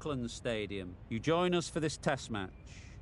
Docklands Stadium. You join us for this test match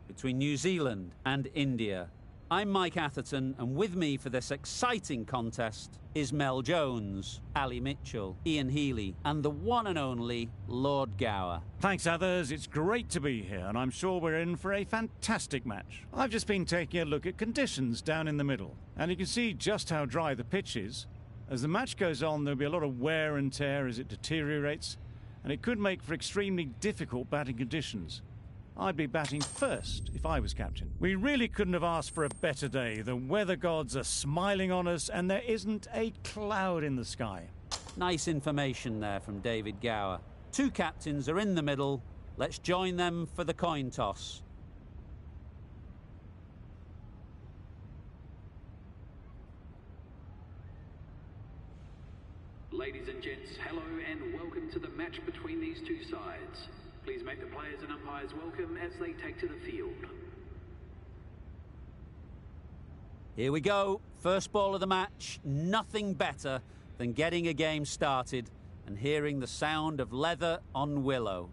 between New Zealand and India. I'm Mike Atherton, and with me for this exciting contest is Mel Jones, Ali Mitchell, Ian Healy, and the one and only Lord Gower. Thanks, others. It's great to be here, and I'm sure we're in for a fantastic match. I've just been taking a look at conditions down in the middle, and you can see just how dry the pitch is. As the match goes on, there'll be a lot of wear and tear as it deteriorates, and it could make for extremely difficult batting conditions. I'd be batting first if I was captain. We really couldn't have asked for a better day. The weather gods are smiling on us and there isn't a cloud in the sky. Nice information there from David Gower. Two captains are in the middle. Let's join them for the coin toss. Ladies and gents, hello and welcome to the match between these two sides. Please make the players and umpires welcome as they take to the field. Here we go. First ball of the match. Nothing better than getting a game started and hearing the sound of leather on willow.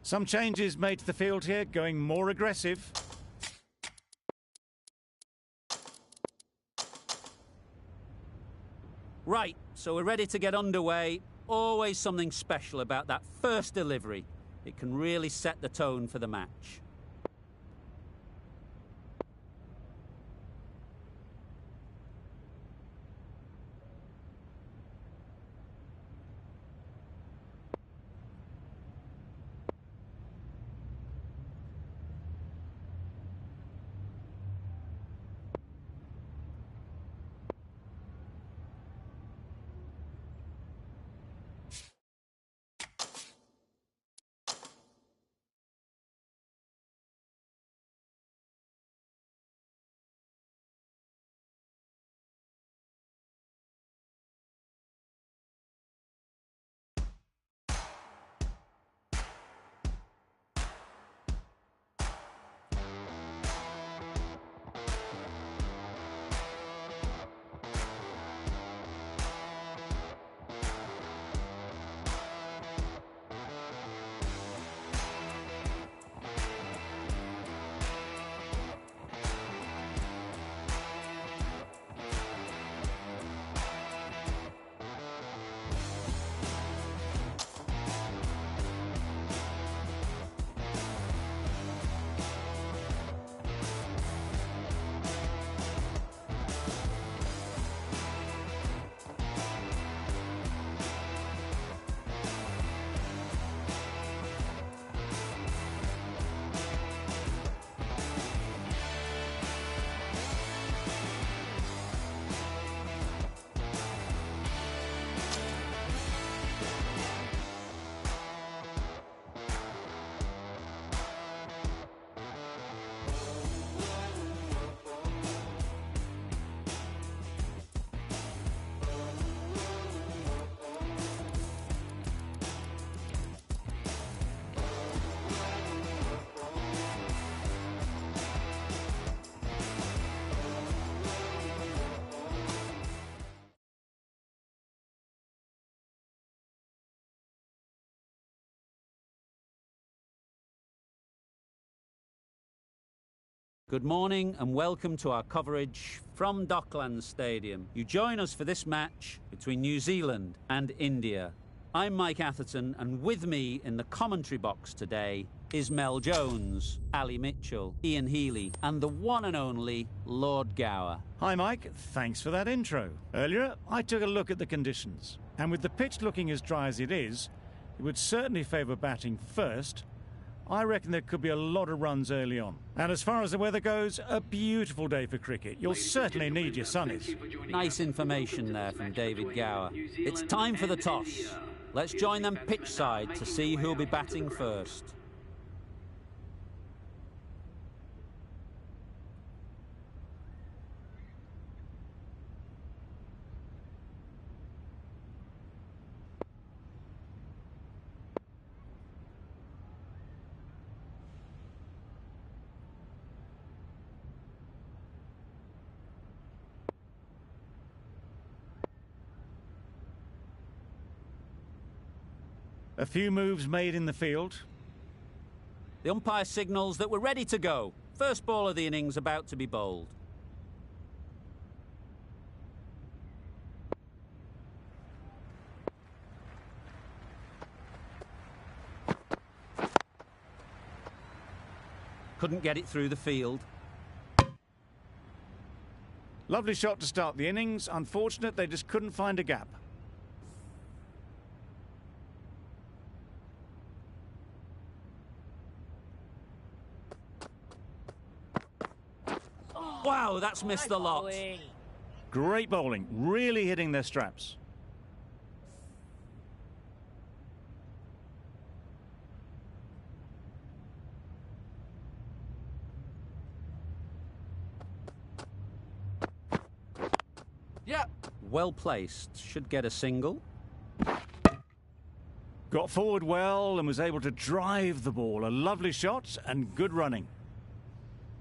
Some changes made to the field here, going more aggressive. Right, so we're ready to get underway. Always something special about that first delivery. It can really set the tone for the match. Good morning and welcome to our coverage from Docklands Stadium. You join us for this match between New Zealand and India. I'm Mike Atherton, and with me in the commentary box today is Mel Jones, Ali Mitchell, Ian Healy, and the one and only Lord Gower. Hi Mike, thanks for that intro. Earlier, I took a look at the conditions, and with the pitch looking as dry as it is, it would certainly favour batting first. I reckon there could be a lot of runs early on. And as far as the weather goes, a beautiful day for cricket. You'll certainly need your sunnies. Nice information there from David Gower. It's time for the toss. Let's join them pitch side to see who'll be batting first. A few moves made in the field. The umpire signals that we're ready to go. First ball of the innings about to be bowled. Couldn't get it through the field. Lovely shot to start the innings. Unfortunate they just couldn't find a gap. Wow, that's missed a lot. Great bowling, really hitting their straps. Yeah. Well placed, should get a single. Got forward well and was able to drive the ball. A lovely shot and good running.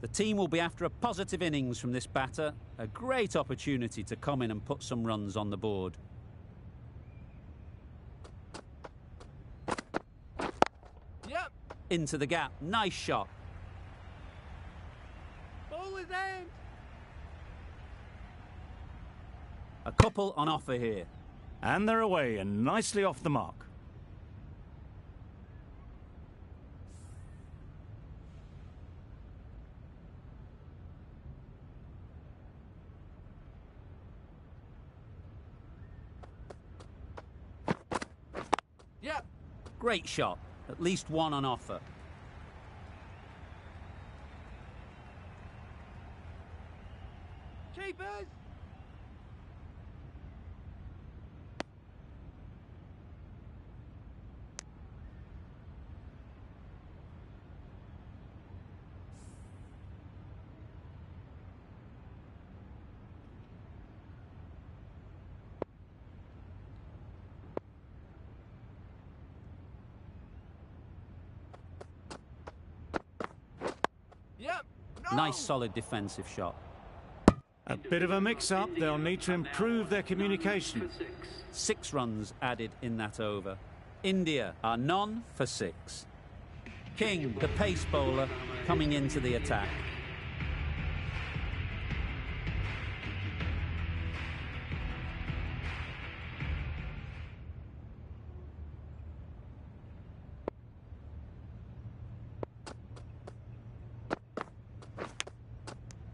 The team will be after a positive innings from this batter. A great opportunity to come in and put some runs on the board. Yep. Into the gap. Nice shot. Ball is aimed. A couple on offer here. And they're away and nicely off the mark. Yep. Great shot. At least one on offer. Keepers! Yep. No. Nice solid defensive shot. A bit of a mix-up. They'll need to improve their communication. 6 runs added in that over. India are none for 6. King, the pace bowler, coming into the attack.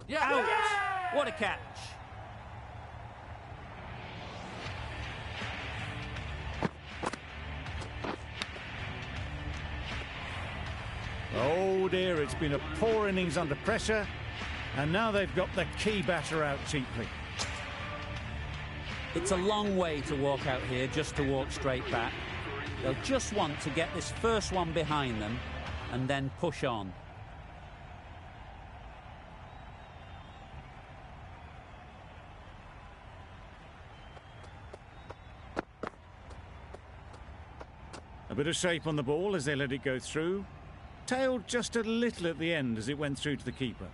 Yeah. Out! What a catch! Oh dear, it's been a poor innings under pressure, and now they've got the key batter out cheaply. It's a long way to walk out here just to walk straight back. They'll just want to get this first one behind them and then push on. A bit of shape on the ball as they let it go through. Tailed just a little at the end as it went through to the keeper.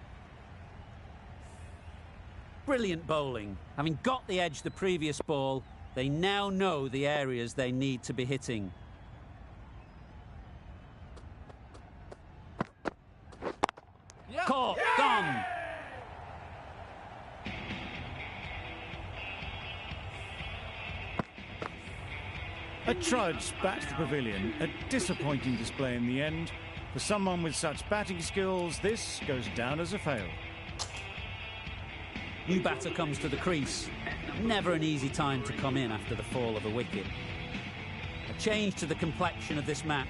Brilliant bowling. Having got the edge the previous ball, they now know the areas they need to be hitting. Yep. Caught, yeah! Gone. A trudge back to the pavilion. A disappointing display in the end. For someone with such batting skills, this goes down as a fail. New batter comes to the crease. Never an easy time to come in after the fall of a wicket. A change to the complexion of this match.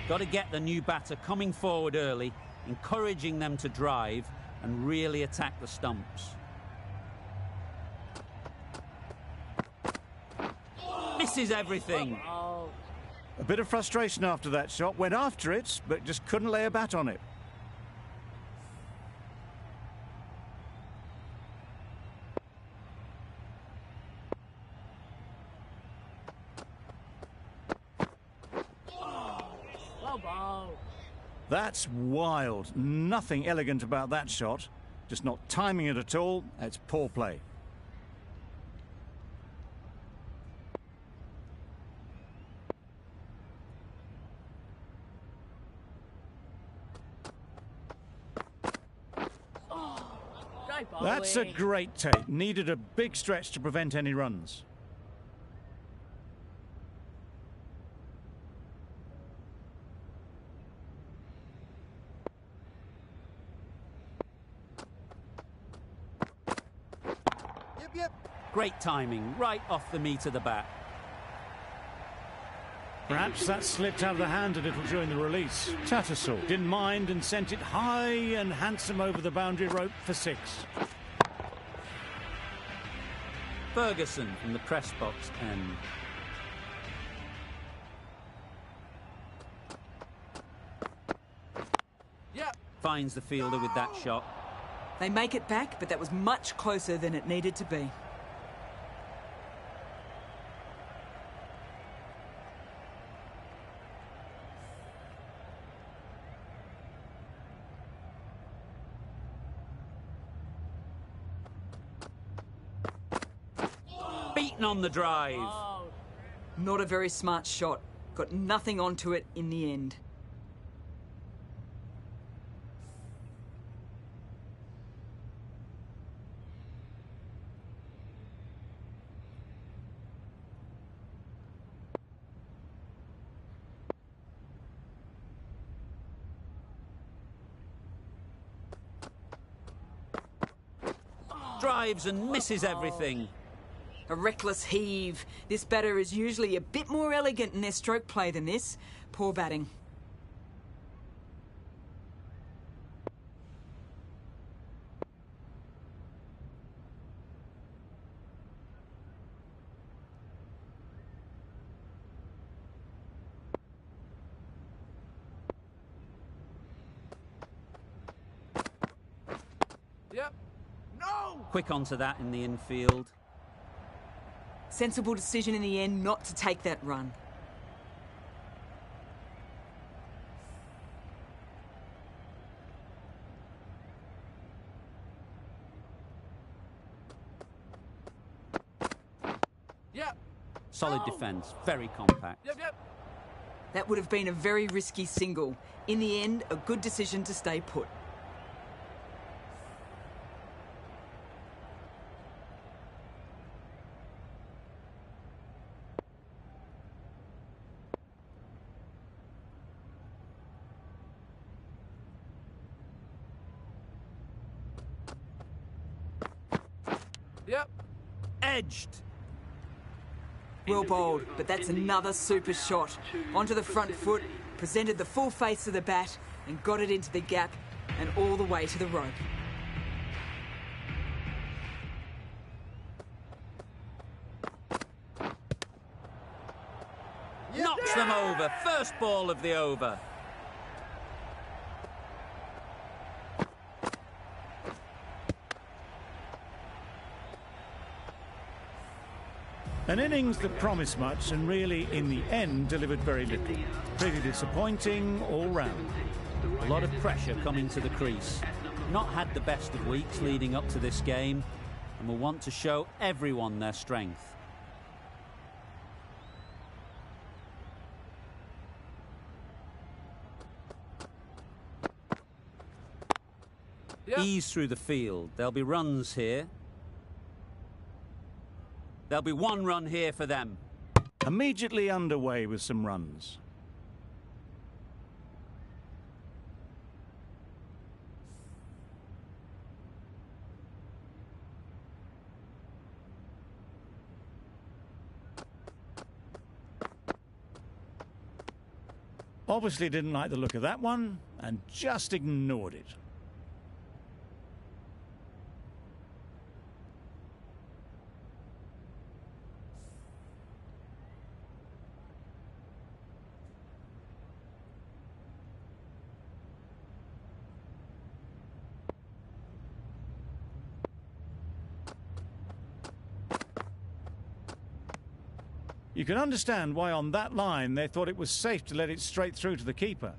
Got to get the new batter coming forward early, encouraging them to drive and really attack the stumps. Misses everything. A bit of frustration after that shot. Went after it, but just couldn't lay a bat on it. That's wild. Nothing elegant about that shot. Just not timing it at all. It's poor play. That's a great take. Needed a big stretch to prevent any runs. Great timing, right off the meat of the bat. Perhaps that slipped out of the hand a little during the release. Tattersall didn't mind and sent it high and handsome over the boundary rope for 6. Ferguson from the press box end. Finds the fielder with that shot. They make it back, but that was much closer than it needed to be. Beaten on the drive. Not a very smart shot. Got nothing onto it in the end. Drives and misses everything. A reckless heave. This batter is usually a bit more elegant in their stroke play than this. Poor batting. Quick onto that in the infield. Sensible decision in the end not to take that run. Solid defence, very compact. That would have been a very risky single. In the end, a good decision to stay put. Edged. Well bowled, but that's another super shot. Onto the front foot, presented the full face of the bat and got it into the gap and all the way to the rope. Knocks them over. First ball of the over. An innings that promised much and really, in the end, delivered very little. Pretty disappointing all round. A lot of pressure coming to the crease. Not had the best of weeks leading up to this game and will want to show everyone their strength. Ease through the field. There'll be runs here. There'll be one run here for them. Immediately underway with some runs. Obviously didn't like the look of that one and just ignored it. You can understand why on that line they thought it was safe to let it straight through to the keeper.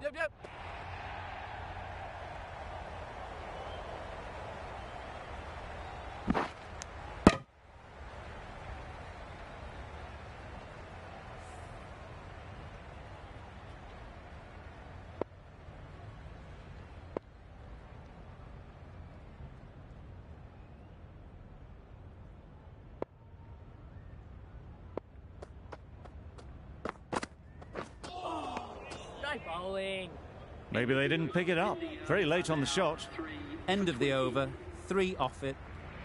Yep. Bowling. Maybe they didn't pick it up. Very late on the shot. End of the over, 3 off it.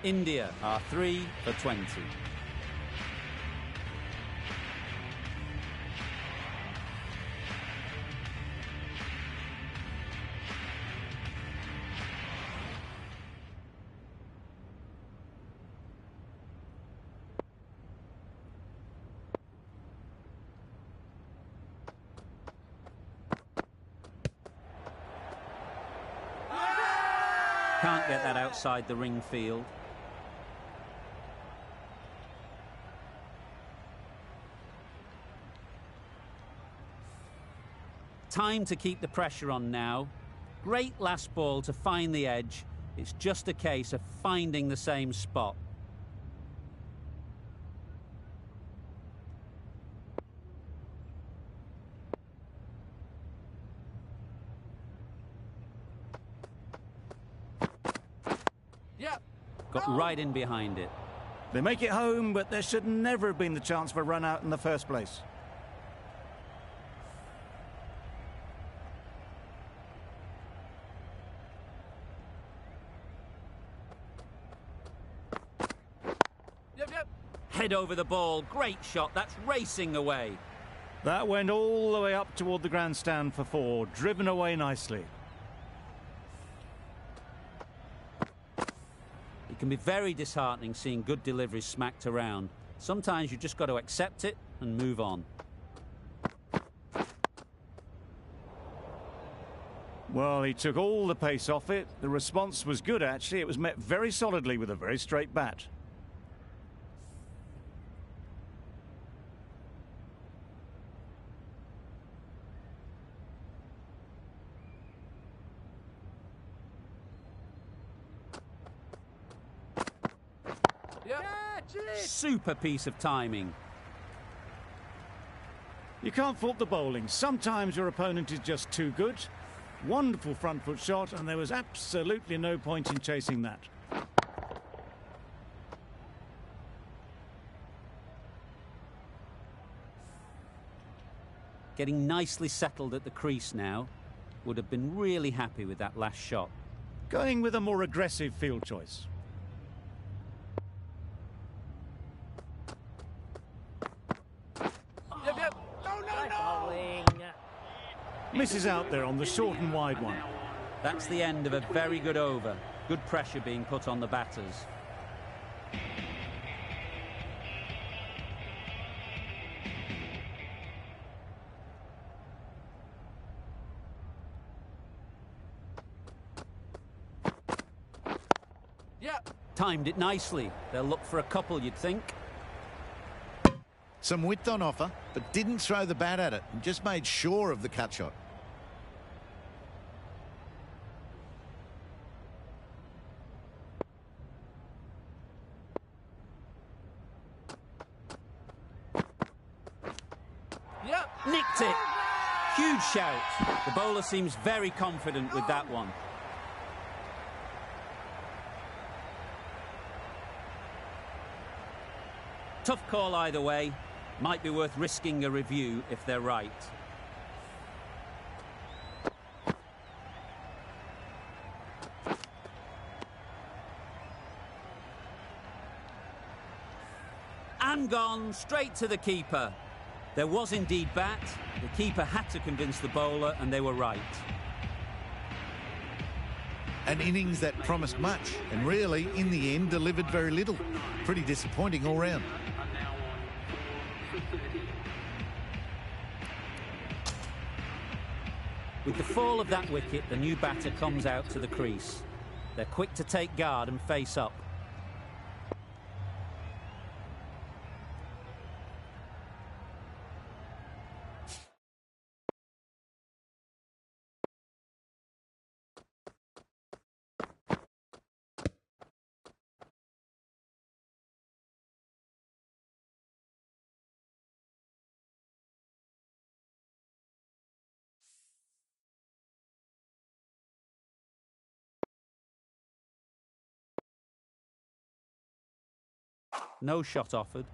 India are 3 for 20. Can't get that outside the ring field. Time to keep the pressure on now. Great last ball to find the edge. It's just a case of finding the same spot. Got right in behind it. They make it home, but there should never have been the chance for a run out in the first place. Yep. Head over the ball. Great shot. That's racing away. That went all the way up toward the grandstand for 4, driven away nicely. It can be very disheartening seeing good deliveries smacked around. Sometimes you just got to accept it and move on. Well, he took all the pace off it. The response was good, actually. It was met very solidly with a very straight bat. Super piece of timing. You can't fault the bowling. Sometimes your opponent is just too good. Wonderful front foot shot, and there was absolutely no point in chasing that. Getting nicely settled at the crease now. Would have been really happy with that last shot. Going with a more aggressive field choice. Misses out there on the short and wide one. That's the end of a very good over. Good pressure being put on the batters. Timed it nicely. They'll look for a couple, you'd think. Some width on offer, but didn't throw the bat at it and just made sure of the cut shot. Nicked it. Huge shout. The bowler seems very confident with that one. Tough call either way. Might be worth risking a review if they're right. And gone straight to the keeper. There was indeed bat. The keeper had to convince the bowler, and they were right. An innings that promised much and really, in the end, delivered very little. Pretty disappointing all round. With the fall of that wicket, the new batter comes out to the crease. They're quick to take guard and face up. No shot offered.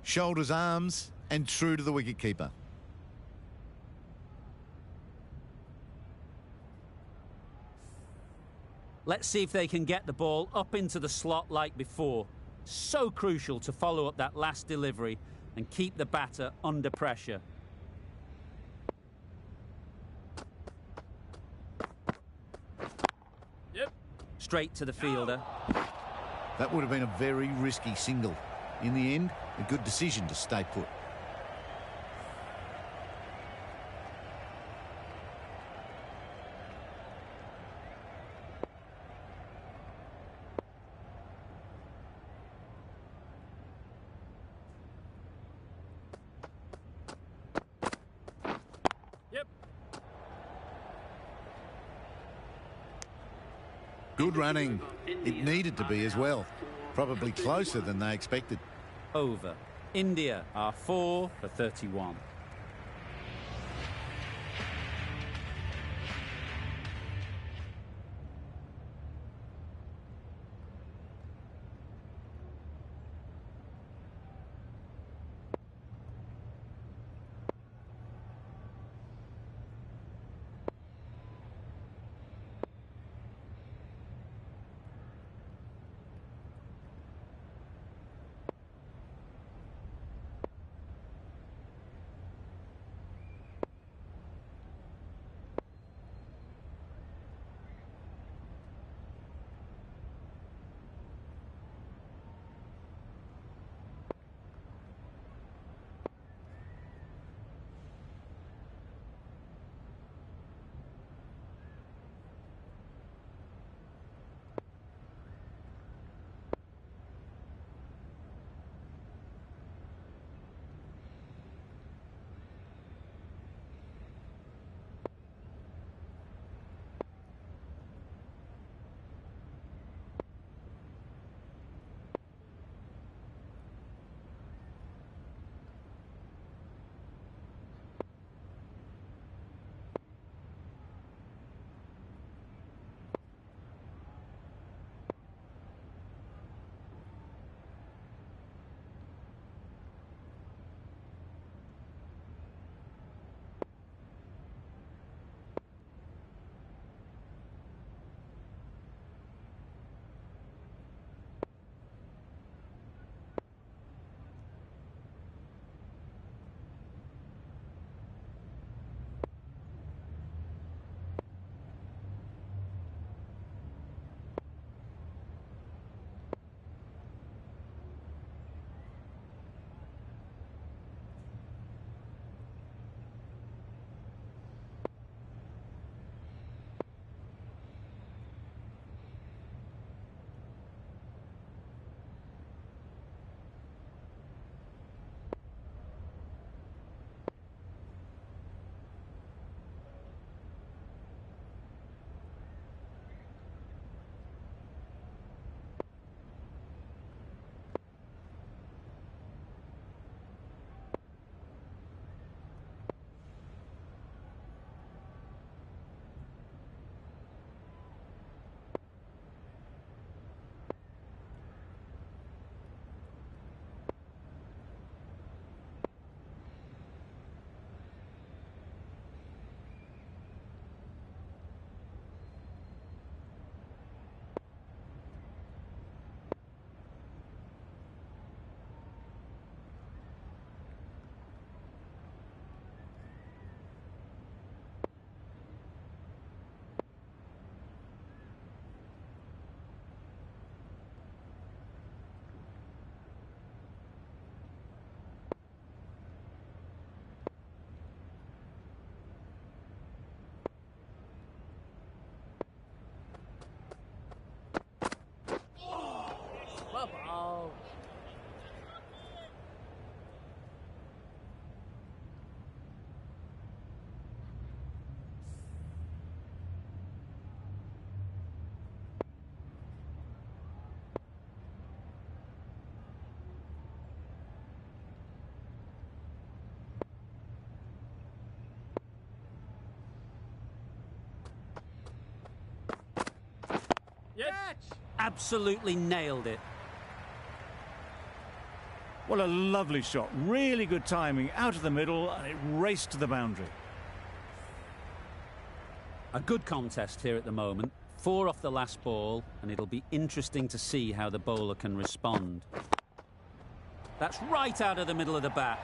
Shoulders, arms, and true to the wicketkeeper. Let's see if they can get the ball up into the slot like before. So crucial to follow up that last delivery and keep the batter under pressure. Yep. Straight to the fielder. That would have been a very risky single. In the end, a good decision to stay put. Yep. Good running. It needed to be as well. Probably closer than they expected. Over. India are 4 for 31. absolutely nailed it. What a lovely shot. Really good timing out of the middle, and it raced to the boundary. A good contest here at the moment. 4 off the last ball, and it'll be interesting to see how the bowler can respond. That's right out of the middle of the bat.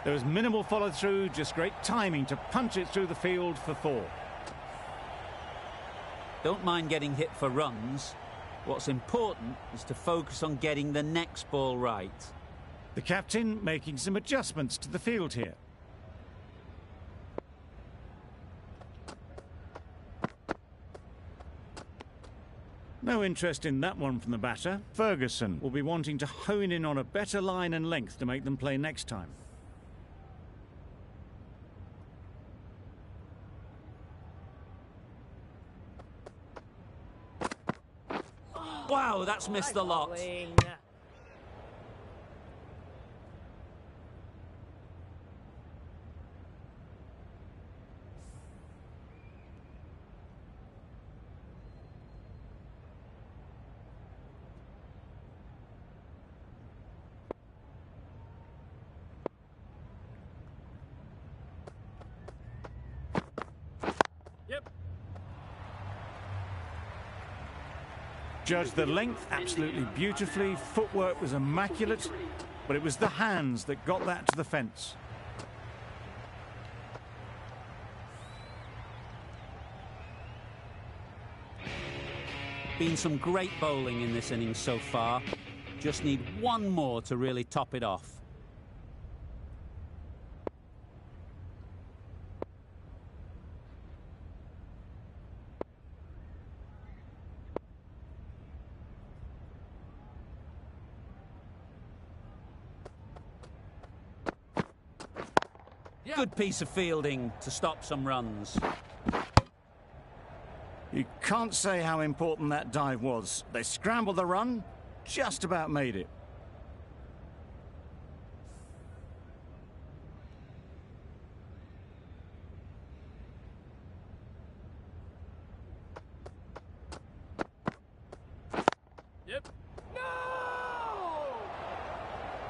There was minimal follow-through, just great timing to punch it through the field for 4. Don't mind getting hit for runs. What's important is to focus on getting the next ball right. The captain making some adjustments to the field here. No interest in that one from the batter. Ferguson will be wanting to hone in on a better line and length to make them play next time. Wow, that's missed the lot. Bowling. Yep. Judged the length absolutely beautifully. Footwork was immaculate, but it was the hands that got that to the fence. Been some great bowling in this innings so far. Just need one more to really top it off. Good piece of fielding to stop some runs. You can't say how important that dive was. They scrambled the run, just about made it. Yep. No!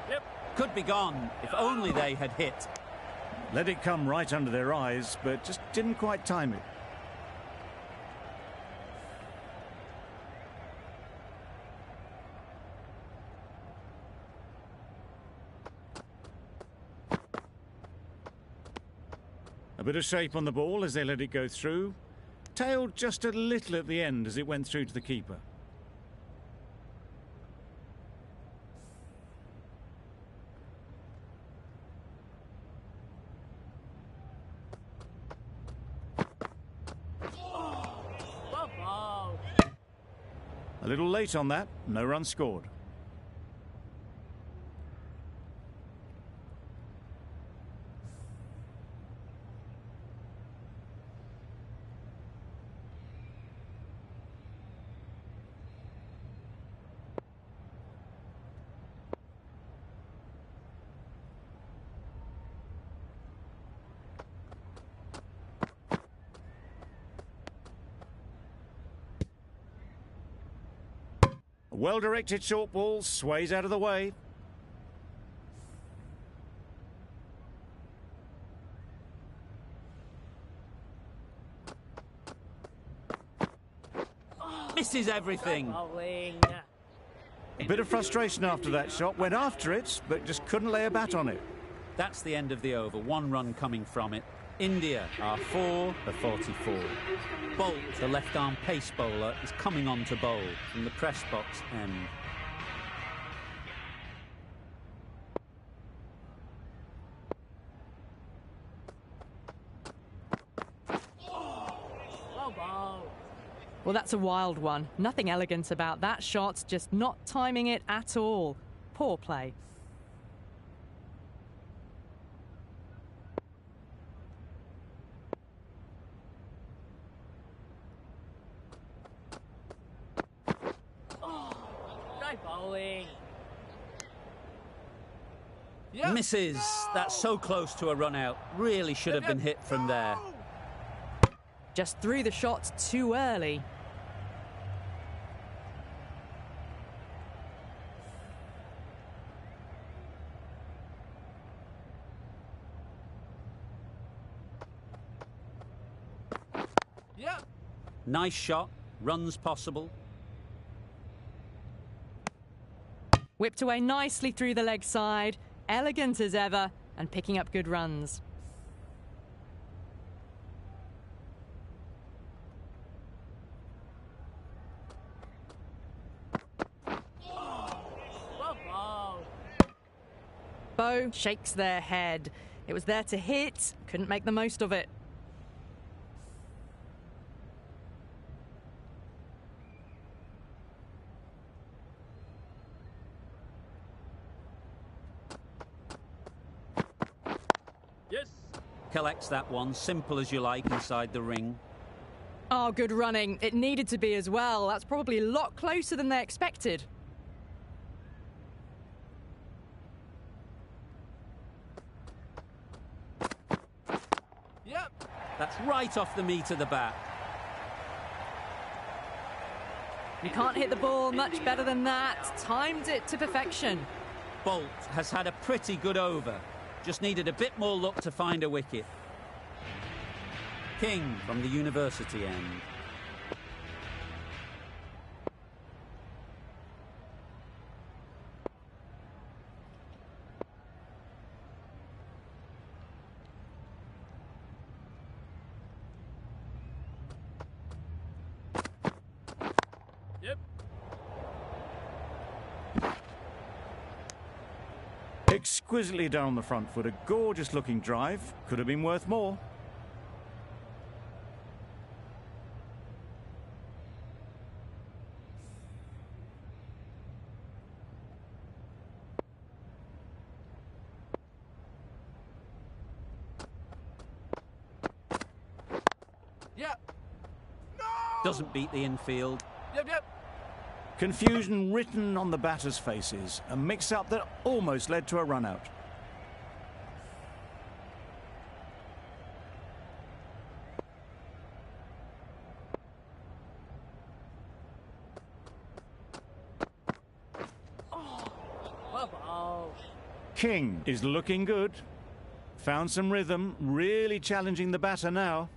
Yep. Could be gone if only they had hit. Let it come right under their eyes, but just didn't quite time it. A bit of shape on the ball as they let it go through. Tailed just a little at the end as it went through to the keeper. Well bowled. A little late on that, no run scored. A well-directed short ball sways out of the way. Misses everything. Bowling. A bit of frustration after that shot. Went after it, but just couldn't lay a bat on it. That's the end of the over. 1 run coming from it. India are 4 for 44. Bolt, the left-arm pace bowler, is coming on to bowl from the press box end. Well bowled. Well, that's a wild one. Nothing elegant about that shot, just not timing it at all. Poor play. Great bowling. Misses. That's so close to a run out. Really should have been hit from there. Just threw the shot too early. Yep. Nice shot, runs possible. Whipped away nicely through the leg side, elegant as ever, and picking up good runs. Well bowled. Bow shakes their head. It was there to hit, couldn't make the most of it. Yes. Collects that one, simple as you like, inside the ring. Oh, good running. It needed to be as well. That's probably a lot closer than they expected. Yep. That's right off the meat of the bat. You can't hit the ball much better than that. Timed it to perfection. Bolt has had a pretty good over. Just needed a bit more luck to find a wicket. King from the university end. Yep. Exquisitely down the front foot, a gorgeous looking drive. Could have been worth more. Yep. Doesn't beat the infield. Yep. Yep. Confusion written on the batters' faces. A mix-up that almost led to a run-out. Well bowled. King is looking good. Found some rhythm, really challenging the batter now.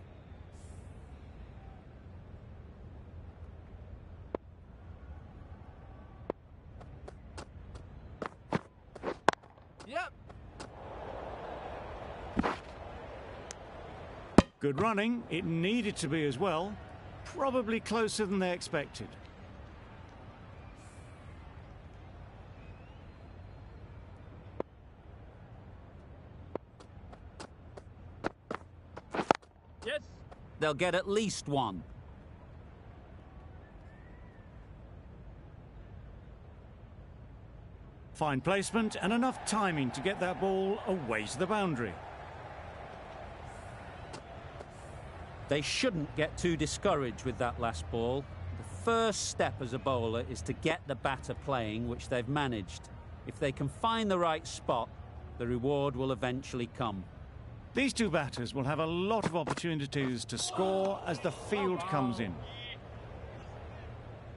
Yep. Good running. It needed to be as well. Probably closer than they expected. Yes. They'll get at least one. Fine placement and enough timing to get that ball away to the boundary. They shouldn't get too discouraged with that last ball. The first step as a bowler is to get the batter playing, which they've managed. If they can find the right spot, the reward will eventually come. These two batters will have a lot of opportunities to score as the field comes in.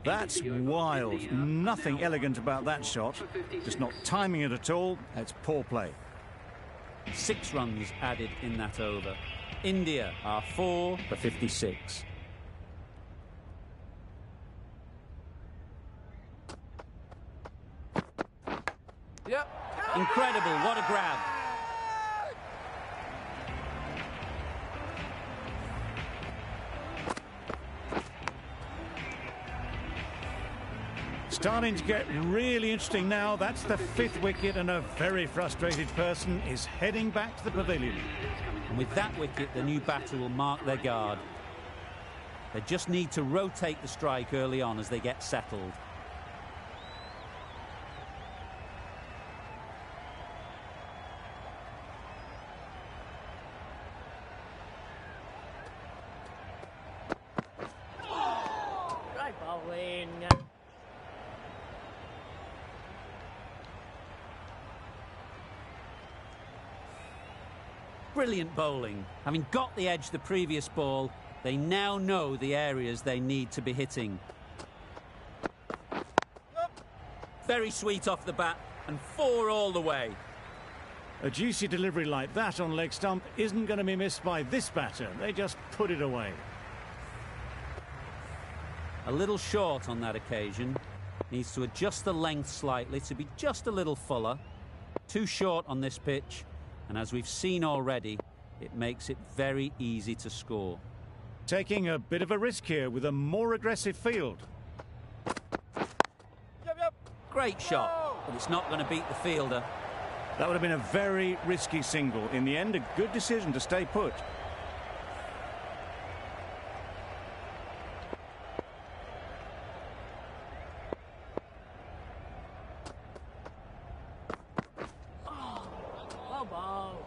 That's wild. Nothing elegant about that shot. Just not timing it at all. It's poor play. 6 runs added in that over. India are 4 for 56. Yep. Incredible, what a grab. Starting to get really interesting now. That's the 5th wicket and a very frustrated person is heading back to the pavilion. And with that wicket, the new batter will mark their guard. They just need to rotate the strike early on as they get settled. Right bowling. Brilliant bowling. Having got the edge the previous ball, they now know the areas they need to be hitting. Very sweet off the bat, and 4 all the way. A juicy delivery like that on leg stump isn't going to be missed by this batter. They just put it away. A little short on that occasion. Needs to adjust the length slightly to be just a little fuller. Too short on this pitch, and as we've seen already, it makes it very easy to score. Taking a bit of a risk here with a more aggressive field. Great shot, but it's not going to beat the fielder. That would have been a very risky single. In the end, a good decision to stay put. Well ball.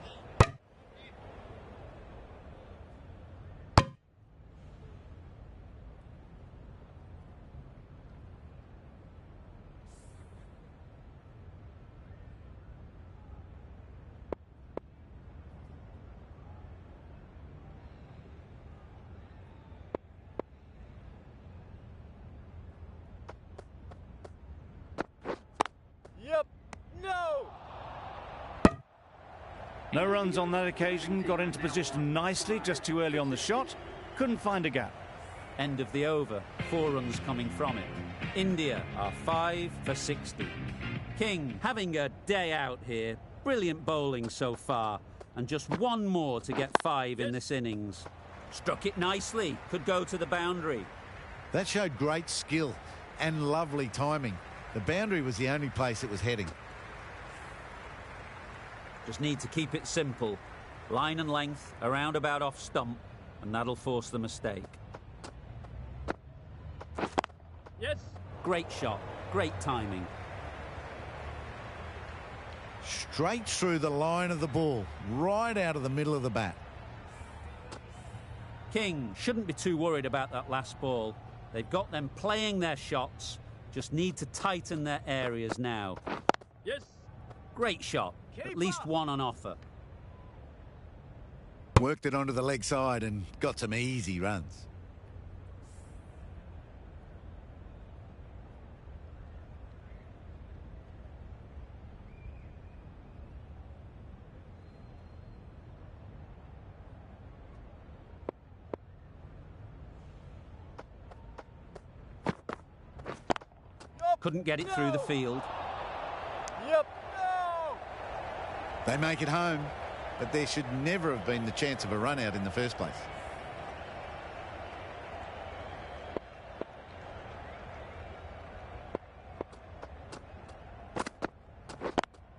Yep. No. No runs on that occasion. Got into position nicely, just too early on the shot. Couldn't find a gap. End of the over. 4 runs coming from it. India are 5 for 60. King having a day out here. Brilliant bowling so far. And just one more to get 5 in this innings. Struck it nicely. Could go to the boundary. That showed great skill and lovely timing. The boundary was the only place it was heading. Just need to keep it simple. Line and length, around about off stump, and that'll force the mistake. Yes. Great shot. Great timing. Straight through the line of the ball, right out of the middle of the bat. King shouldn't be too worried about that last ball. They've got them playing their shots. Just need to tighten their areas now. Yes. Great shot. At least one on offer. Worked it onto the leg side and got some easy runs. Couldn't get it through the field. Yep. No. They make it home, but there should never have been the chance of a run out in the first place.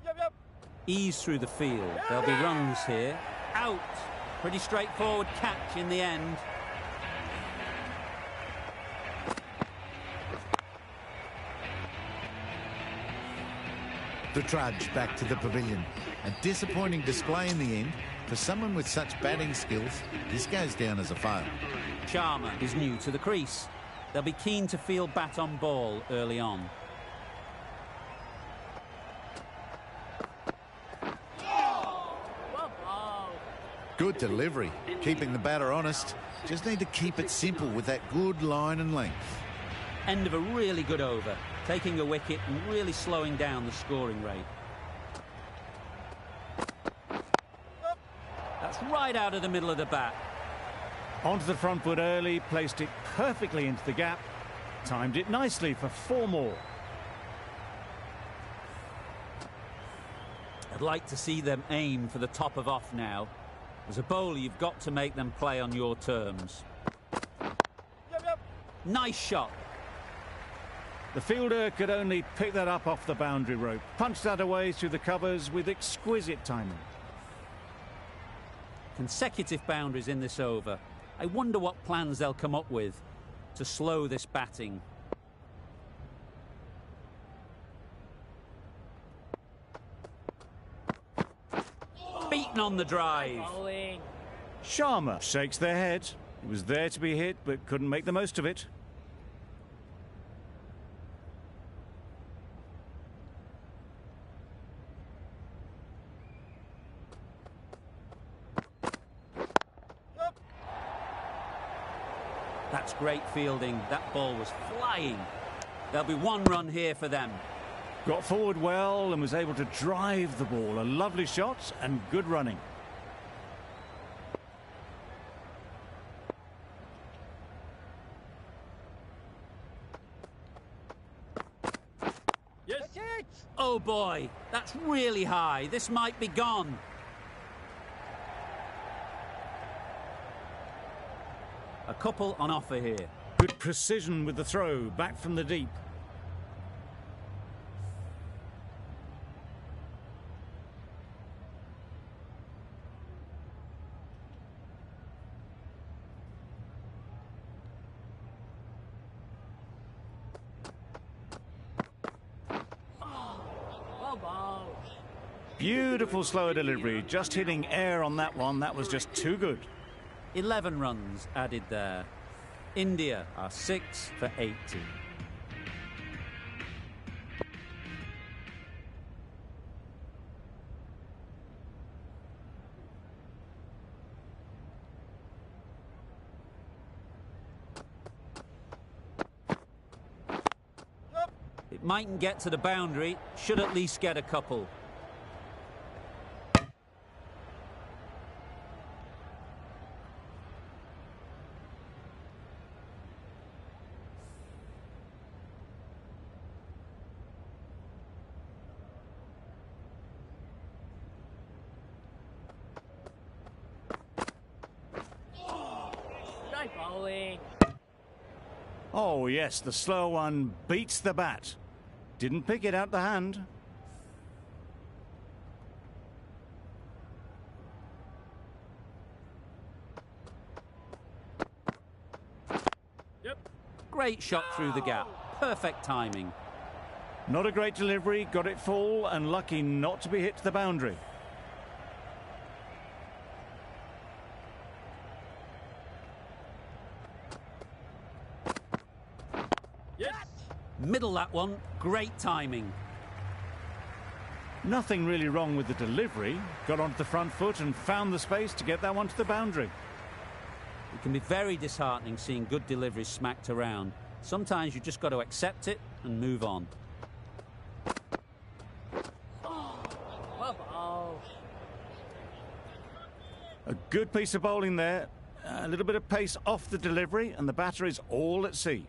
Yep. Ease through the field. There'll be runs here. Out. Pretty straightforward catch in the end. The trudge back to the pavilion. A disappointing display in the end. For someone with such batting skills, this goes down as a fail. Sharma is new to the crease. They'll be keen to field bat on ball early on. Well ball. Good delivery, keeping the batter honest. Just need to keep it simple with that good line and length. End of a really good over. Taking a wicket and really slowing down the scoring rate. That's right out of the middle of the bat. Onto the front foot early, placed it perfectly into the gap. Timed it nicely for 4 more. I'd like to see them aim for the top of off now. As a bowler, you've got to make them play on your terms. Yep. Nice shot. The fielder could only pick that up off the boundary rope. Punched that away through the covers with exquisite timing. Consecutive boundaries in this over. I wonder what plans they'll come up with to slow this batting. Beaten on the drive. Bowling. Sharma shakes their head. It was there to be hit, but couldn't make the most of it. That's great fielding. That ball was flying. There'll be 1 run here for them. Got forward well and was able to drive the ball. A lovely shot and good running. Oh boy, that's really high. This might be gone. A couple on offer here. Good precision with the throw, back from the deep. Well bowled. Beautiful slower delivery, just hitting air on that one. That was just too good. 11 runs added there. India are 6 for 80. It mightn't get to the boundary, should at least get a couple. Great bowling. Oh, yes, the slow one beats the bat. Didn't pick it out the hand. Yep. Great shot through the gap. Perfect timing. Not a great delivery, got it full and lucky not to be hit to the boundary. Yes. Middle that one. Great timing. Nothing really wrong with the delivery. Got onto the front foot and found the space to get that one to the boundary. It can be very disheartening seeing good deliveries smacked around. Sometimes you just got to accept it and move on. Well bowled. A good piece of bowling there. A little bit of pace off the delivery and the batter is all at sea.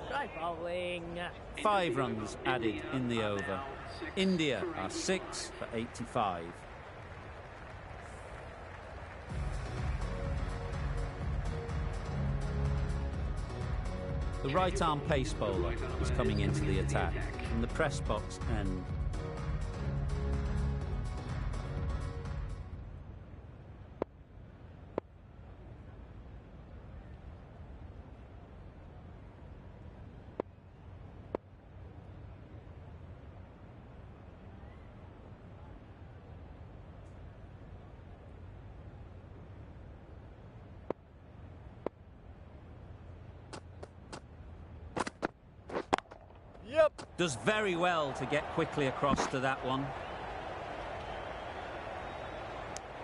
Great bowling. 5 runs added in the over. India are 6 for 85. The right-arm pace bowler is coming into the attack from the press box end. Yep. Does very well to get quickly across to that one.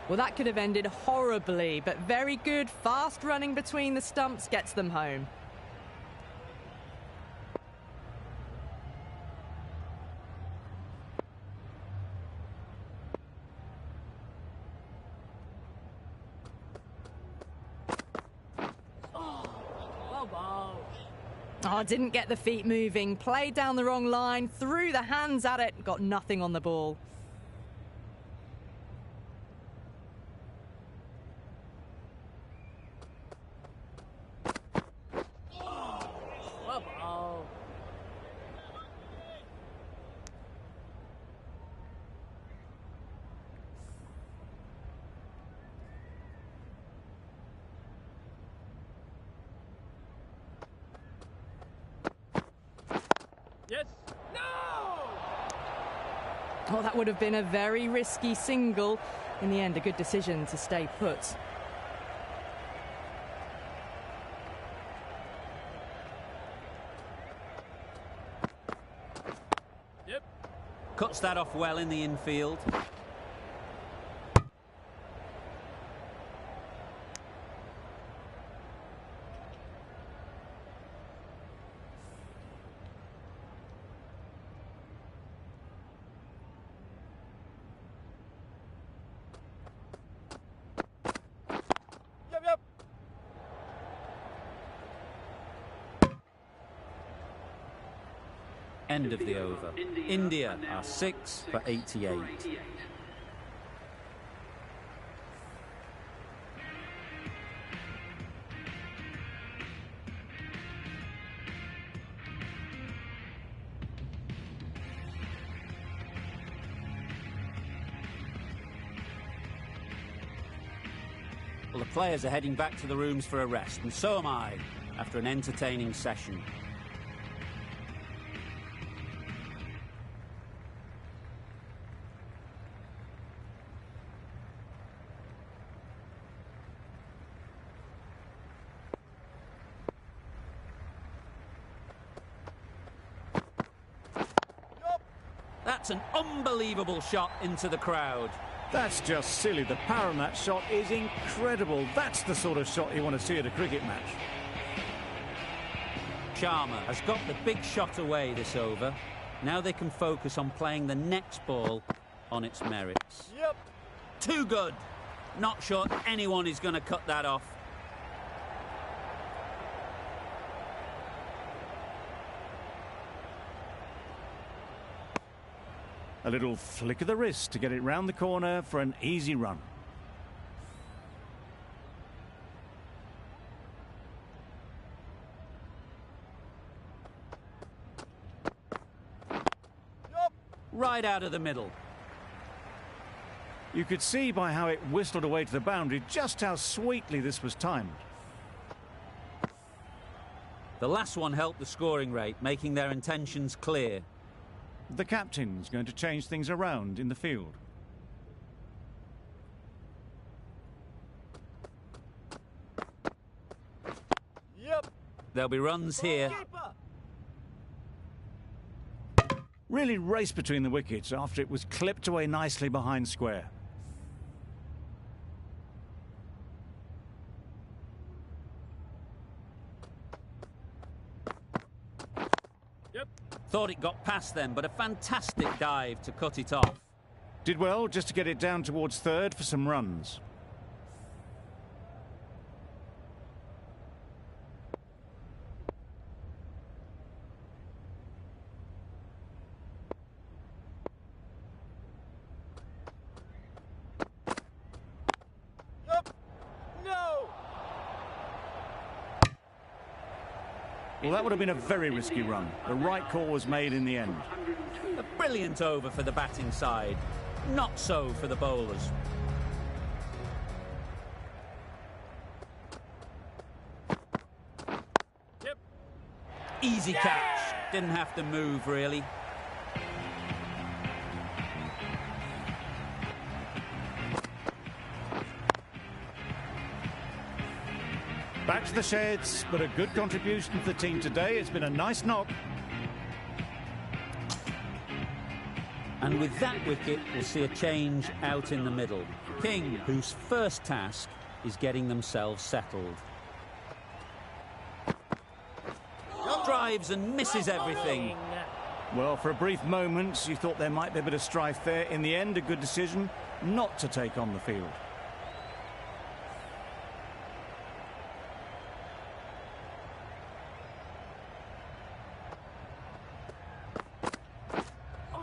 Well, that could have ended horribly, but very good. Fast running between the stumps gets them home. Well bowled. Oh, didn't get the feet moving. Played down the wrong line, threw the hands at it, got nothing on the ball. Well bowled. Yes. No. Oh, that would have been a very risky single. In the end, a good decision to stay put. Yep. Cuts that off well in the infield. End of the over. India are 6 for 88. Well, the players are heading back to the rooms for a rest, and so am I, after an entertaining session. That's an unbelievable shot into the crowd. That's just silly. The power on that shot is incredible. That's the sort of shot you want to see at a cricket match. Sharma has got the big shot away this over. Now they can focus on playing the next ball on its merits. Yep. Too good. Not sure anyone is going to cut that off. A little flick of the wrist to get it round the corner for an easy run. Right out of the middle. You could see by how it whistled away to the boundary just how sweetly this was timed. The last one helped the scoring rate, making their intentions clear. The captain's going to change things around in the field. Yep. There'll be runs here. Really raced between the wickets after it was clipped away nicely behind square. Thought it got past them, but a fantastic dive to cut it off. Did well just to get it down towards third for some runs. No. Well, that would have been a very risky run. The right call was made in the end. A brilliant over for the batting side. Not so for the bowlers. Yep. Easy catch. Didn't have to move, really. Back to the sheds, but a good contribution for the team today. It's been a nice knock. And with that wicket, we'll see a change out in the middle. King, whose first task is getting themselves settled. Drives and misses everything. Well, for a brief moment, you thought there might be a bit of strife there. In the end, a good decision not to take on the field.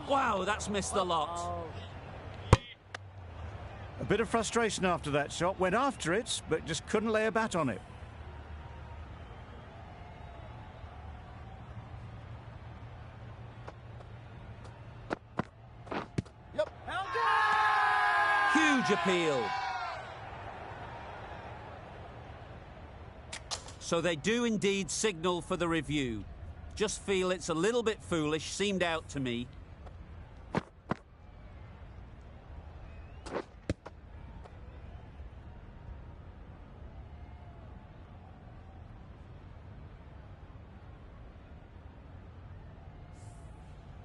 Wow, that's missed the lot. A bit of frustration after that shot. Went after it, but just couldn't lay a bat on it. Yep. Huge appeal. So they do indeed signal for the review. Just feel it's a little bit foolish, seemed out to me.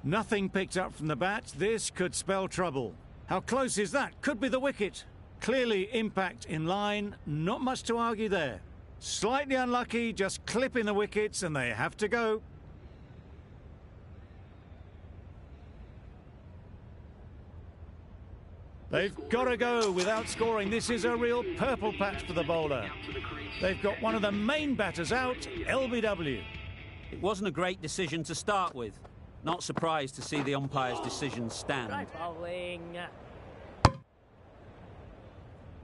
Nothing picked up from the bat. This could spell trouble. How close is that? Could be the wicket. Clearly impact in line. Not much to argue there. Slightly unlucky, just clipping the wickets, and they have to go. They've got to go without scoring. This is a real purple patch for the bowler. They've got one of the main batters out, LBW. It wasn't a great decision to start with. Not surprised to see the umpire's decision stand. Try bowling.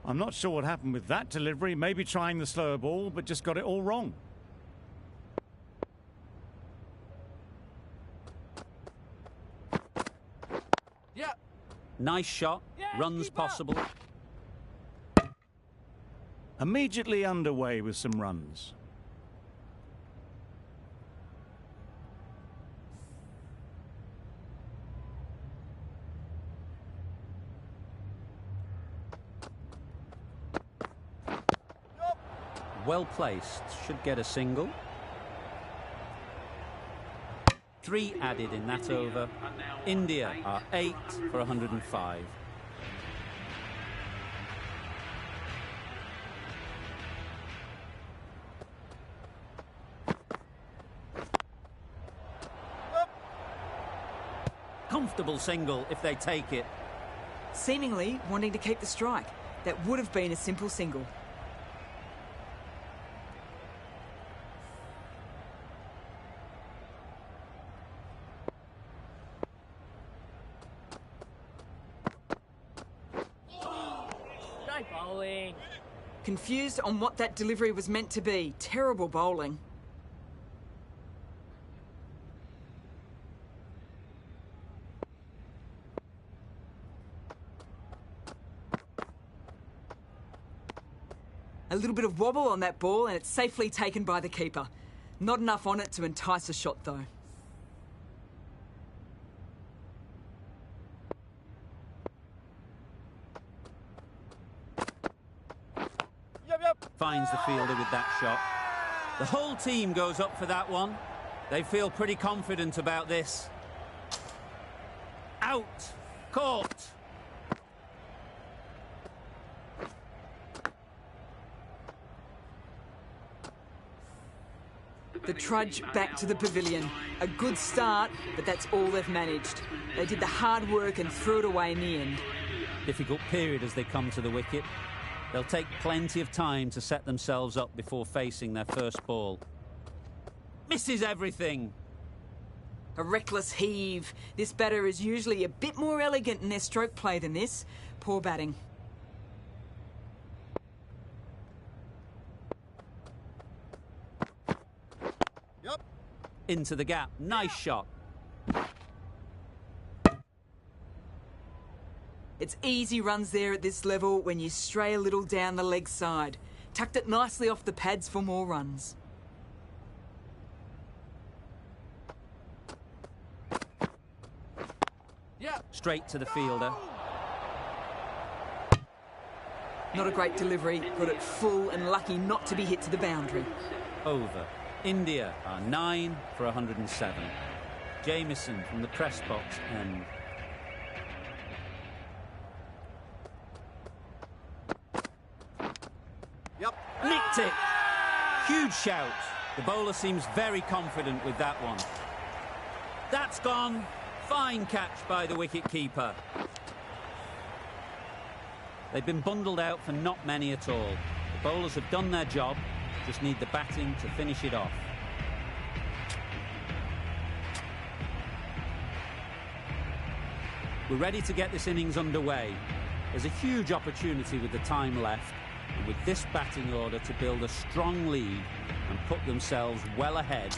I'm not sure what happened with that delivery. Maybe trying the slower ball, but just got it all wrong. Yeah. Nice shot. Runs possible. Immediately underway with some runs. Well placed. Should get a single. 3 added in that over. India are 8 for 105. Comfortable single if they take it. Seemingly wanting to keep the strike. That would have been a simple single. Try bowling. Confused on what that delivery was meant to be. Terrible bowling. A little bit of wobble on that ball and it's safely taken by the keeper. Not enough on it to entice a shot though. Yep. Finds the fielder with that shot. The whole team goes up for that one. They feel pretty confident about this. Out. Caught. The trudge back to the pavilion. A good start, but that's all they've managed. They did the hard work and threw it away in the end. Difficult period as they come to the wicket. They'll take plenty of time to set themselves up before facing their first ball. Misses everything. A reckless heave. This batter is usually a bit more elegant in their stroke play than this. Poor batting. Into the gap. Nice shot. It's easy runs there at this level when you stray a little down the leg side. Tucked it nicely off the pads for more runs. Straight to the fielder. Not a great delivery. Got it full and lucky not to be hit to the boundary. Over. India are 9 for 107. Jamieson from the press box end. Nicked it. Huge shout. The bowler seems very confident with that one. That's gone. Fine catch by the wicket-keeper. They've been bundled out for not many at all. The bowlers have done their job. Just need the batting to finish it off. We're ready to get this innings underway. There's a huge opportunity with the time left, and with this batting order to build a strong lead and put themselves well ahead.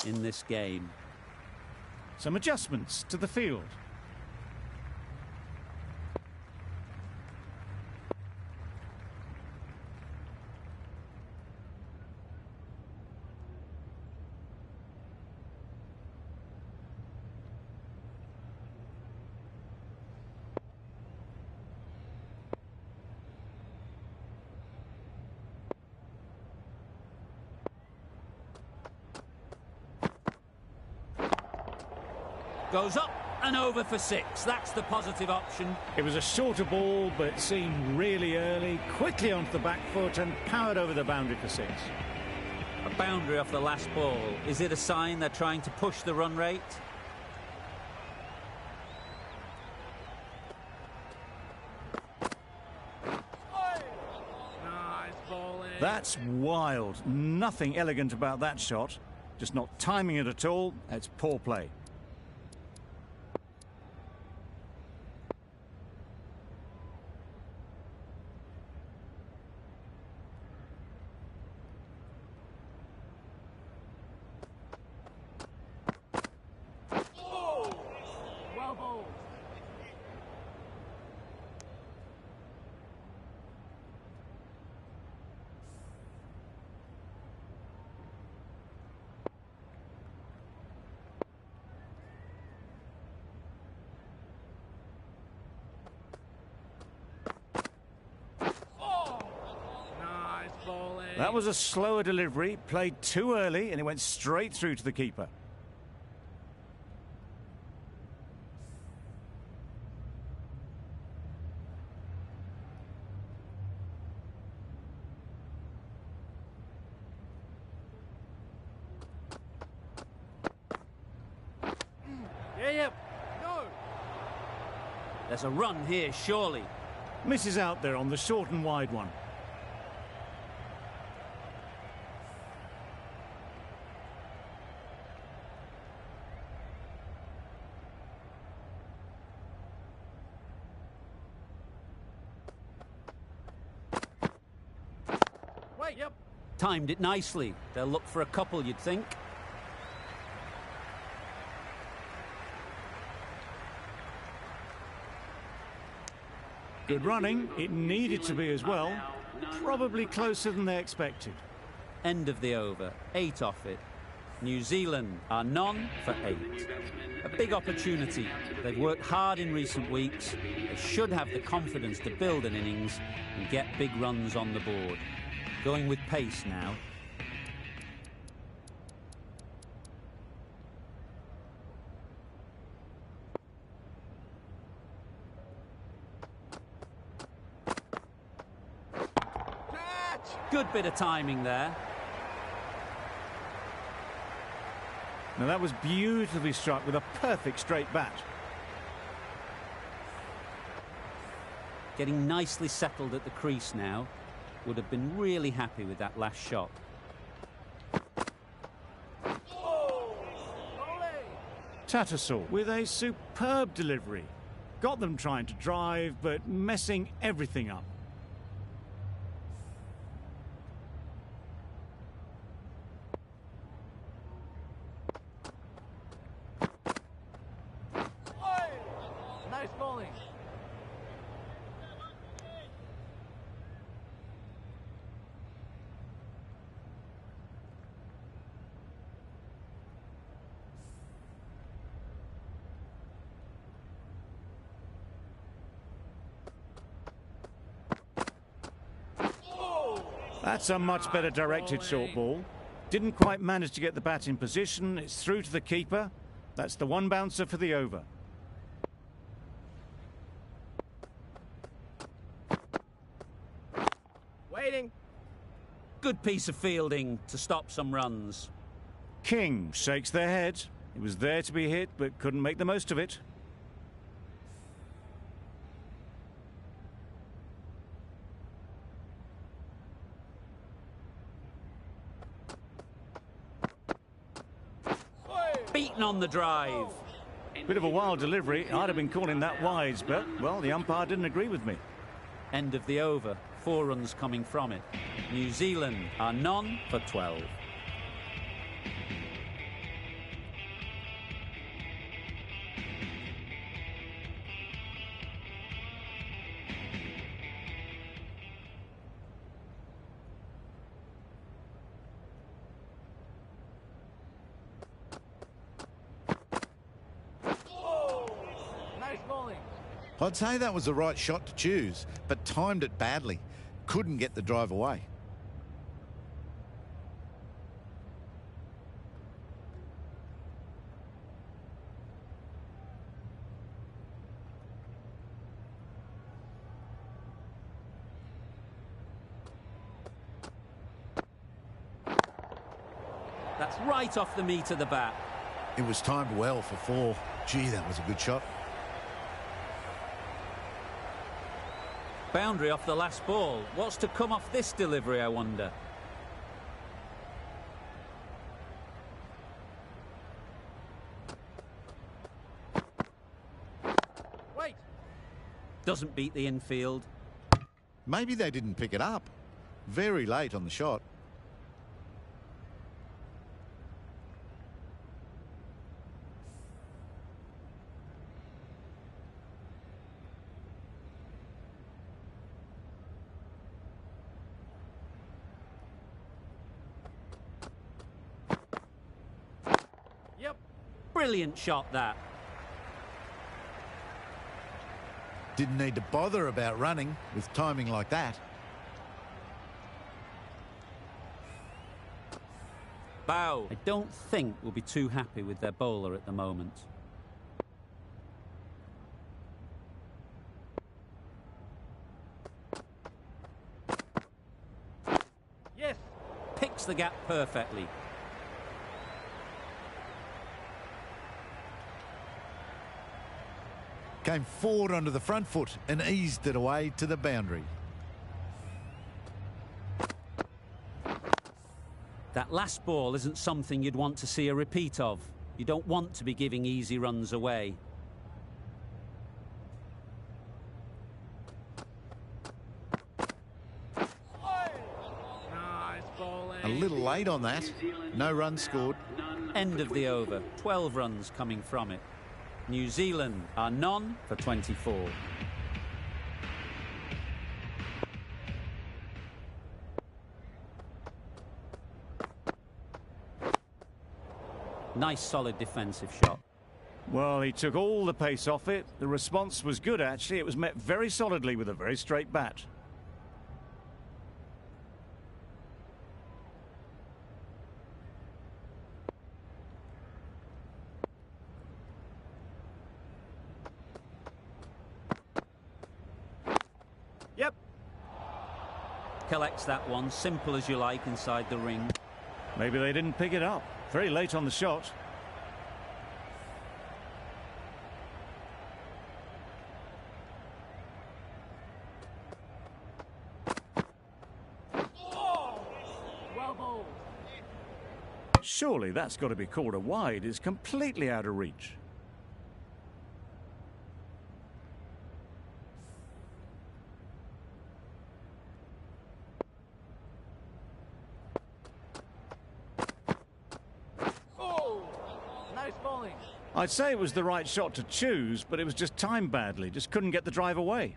In this game. Some adjustments to the field. Goes up and over for 6. That's the positive option. It was a shorter ball, but seen really early, quickly onto the back foot and powered over the boundary for 6. A boundary off the last ball. Is it a sign they're trying to push the run rate? Nice bowling. That's wild. Nothing elegant about that shot. Just not timing it at all. It's poor play. Well bowled. Nice bowling. That was a slower delivery, played too early, and it went straight through to the keeper. Yeah. No. There's a run here, surely. Misses out there on the short and wide one. Wait, yep. Timed it nicely. They'll look for a couple, you'd think. Good running. It needed to be as well. Probably closer than they expected. End of the over. 8 off it. New Zealand are none for 8. A big opportunity. They've worked hard in recent weeks. They should have the confidence to build an innings and get big runs on the board. Going with pace now. Good bit of timing there. Now that was beautifully struck with a perfect straight bat. Getting nicely settled at the crease now. Would have been really happy with that last shot. Tattersall with a superb delivery. Got them trying to drive, but messing everything up. Nice bowling. That's a much better directed short ball. Didn't quite manage to get the bat in position. It's through to the keeper. That's the one bouncer for the over. Waiting. Good piece of fielding to stop some runs. King shakes their head. It was there to be hit, but couldn't make the most of it. Beaten on the drive. Bit of a wild delivery. I'd have been calling that wise, but, well, the umpire didn't agree with me. End of the over. 4 runs coming from it. New Zealand are none for 12. Nice bowling. I'd say that was the right shot to choose, but timed it badly. Couldn't get the drive away. That's right off the meat of the bat. It was timed well for 4. Gee, that was a good shot. Boundary off the last ball. What's to come off this delivery, I wonder? Wait. Doesn't beat the infield. Maybe they didn't pick it up. Very late on the shot. Yep. Brilliant shot, that. Didn't need to bother about running with timing like that. Bow. I don't think we'll be too happy with their bowler at the moment. Yes. Picks the gap perfectly. Came forward onto the front foot and eased it away to the boundary. That last ball isn't something you'd want to see a repeat of. You don't want to be giving easy runs away. Nice bowling. A little late on that. No runs scored. End of the over. 12 runs coming from it. New Zealand are none for 24. Nice solid defensive shot. Well, he took all the pace off it. The response was good, actually. It was met very solidly with a very straight bat. Yep. Collects that one, simple as you like, inside the ring. Maybe they didn't pick it up. Very late on the shot. Well bowled. Surely that's got to be called a wide. It's completely out of reach. Nice bowling. I'd say it was the right shot to choose, but it was just timed badly. Just couldn't get the drive away.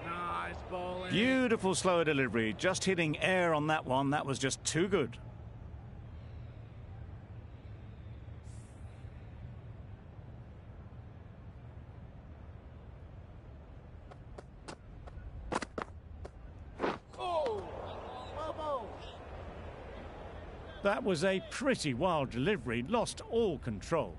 Nice bowling. Beautiful slower delivery. Just hitting air on that one. That was just too good. Well bowled. That was a pretty wild delivery. Lost all control.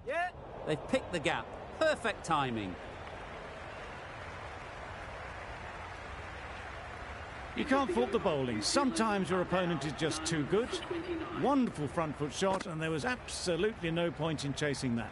Yeah. They've picked the gap. Perfect timing. You can't fault the bowling. Sometimes your opponent is just too good. Wonderful front foot shot, and there was absolutely no point in chasing that.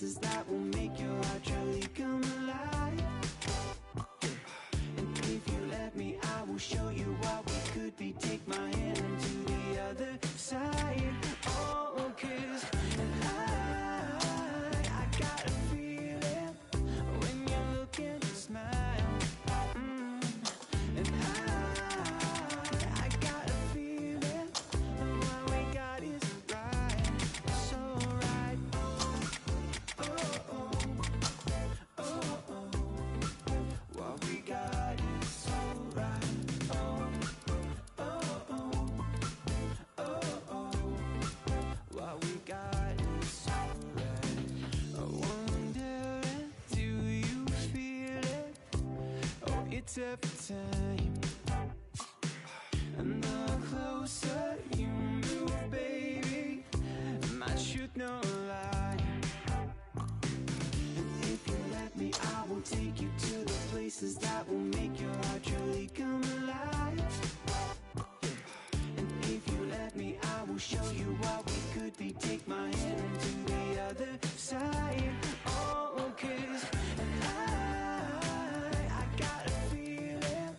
places that will make your heart truly come alive. And if you let me, I will show you what we could be. Take my hand to the other side. Oh, 'cause I got a feeling when you look and smile. And I got a feeling what we got is right, so right. Oh, oh, oh, oh, what we got is so right. Oh, oh, oh, oh, oh, what we got is so right. I wonder, do you feel it? Oh, it's every time. And the closer you move, baby, my truth no lie. And if you let me, I will take you to the places that will make your heart truly come alive. And if you let me, I will show you what we could be. Take my hand to the other side. Oh, 'cause I got a feeling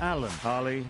Allen. Harley.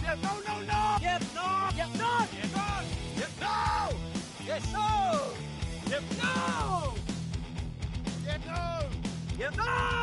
Yep, no, no, no! Yep, no! Yep, no! Yep, no! Yep, no! Yes, no! Yep, no! Yep, no! Yep, no!